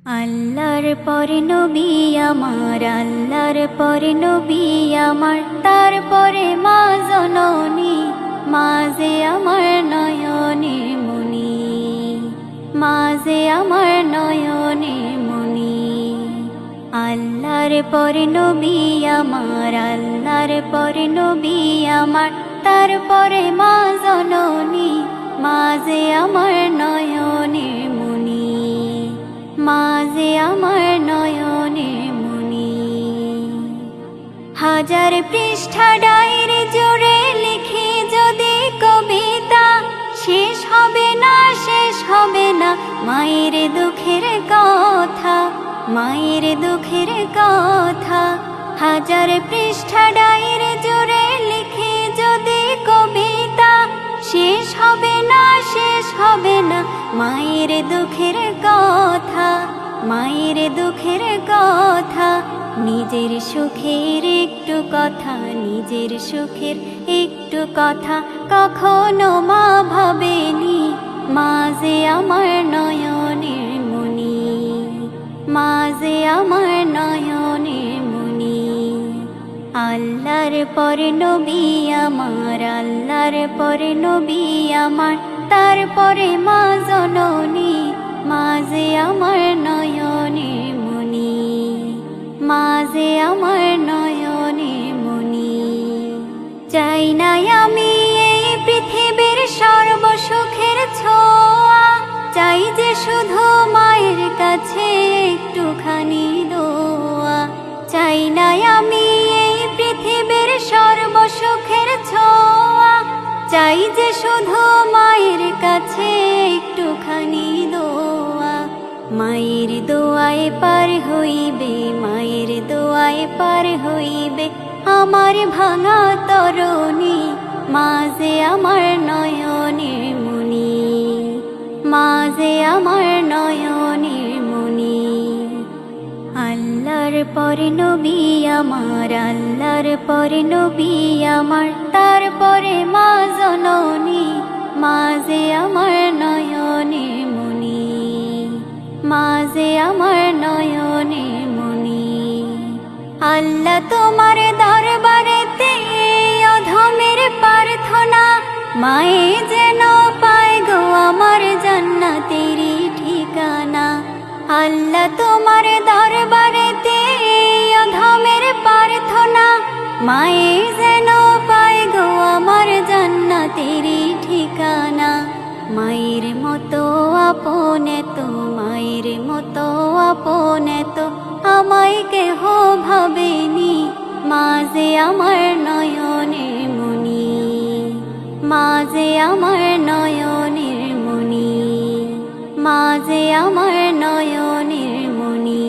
আল্লাহর পরে নবী আমার, আল্লাহর পরে নবী আমার, তারপরে মা জননী, মা যে আমার নয়নের মনি, মা যে আমার নয়নের মনি। আল্লাহর পরে নবী আমার, আল্লাহর পরে নবী আমার, তারপরে মা জননী, মা যে আমার নয়নের মনি, মা যে আমার নয়নের মনি। হাজার পৃষ্ঠা ডায়েরি জুড়ে লিখি যদি কবিতা, শেষ হবে না, শেষ হবে না মায়ের দুঃখের কথা, মায়ের দুঃখের কথা। হাজার পৃষ্ঠা ডায়েরি জুড়ে লিখি যদি কবিতা, শেষ হবে না, শেষ হবে না মায়ের দুঃখের কথা, মায়ের দুঃখের কথা। নিজের সুখের একটু কথা, নিজের সুখের একটু কথা কখনো মা ভাবেনি, মা যে আমার নয়নের মনি, মা যে আমার নয়নের মনি। আল্লাহর পরে নবী আমার, আল্লাহর পরে নবী আমার, তারপরে মা জননী, মা যে আমার নয়নের মনি, মা যে আমার নয়নের মনি। চাই না আমি এই পৃথিবীর সর্বসুখের ছোঁয়া, চাই যে শুধু মায়ের কাছে একটুখানি দোয়া। চাই না আমি এই পৃথিবীর সর্বসুখের ছোঁয়া, চাই যে শুধু মায়ের কাছে একটুখানি দোয়া। মায়ের দোয়ায় পার হইবে, মায়ের দোয়ায় পার হইবে আমার ভাঙা তরণী, মা যে আমার নয়নের মনি, মা যে আমার নয়নের মনি। আল্লাহর পরে নবী আমার, আল্লাহর পরে নবী আমার, তারপরে মা জননী, মা যে আমার নয়নের মনি, মা যে আমার নয়নের মনি। আল্লাহ তোমার দরবারেতে অধমের প্রার্থনা, মায়ে যেন পায় গো আমার জান্নাতেরই ঠিকানা। আল্লাহ তোমার দরবারেতে অধমের প্রার্থনা, মায়ে যেন পায় গো আমার জান্নাতেরই ঠিকানা। মায়ের মতো আপন তো, মায়ের মতো আপন তো আমায় কেহ ভাবেনি, মা যে আমার নয়নের মনি, মা যে আমার নয়নের মনি, মা যে আমার নয়নের মনি।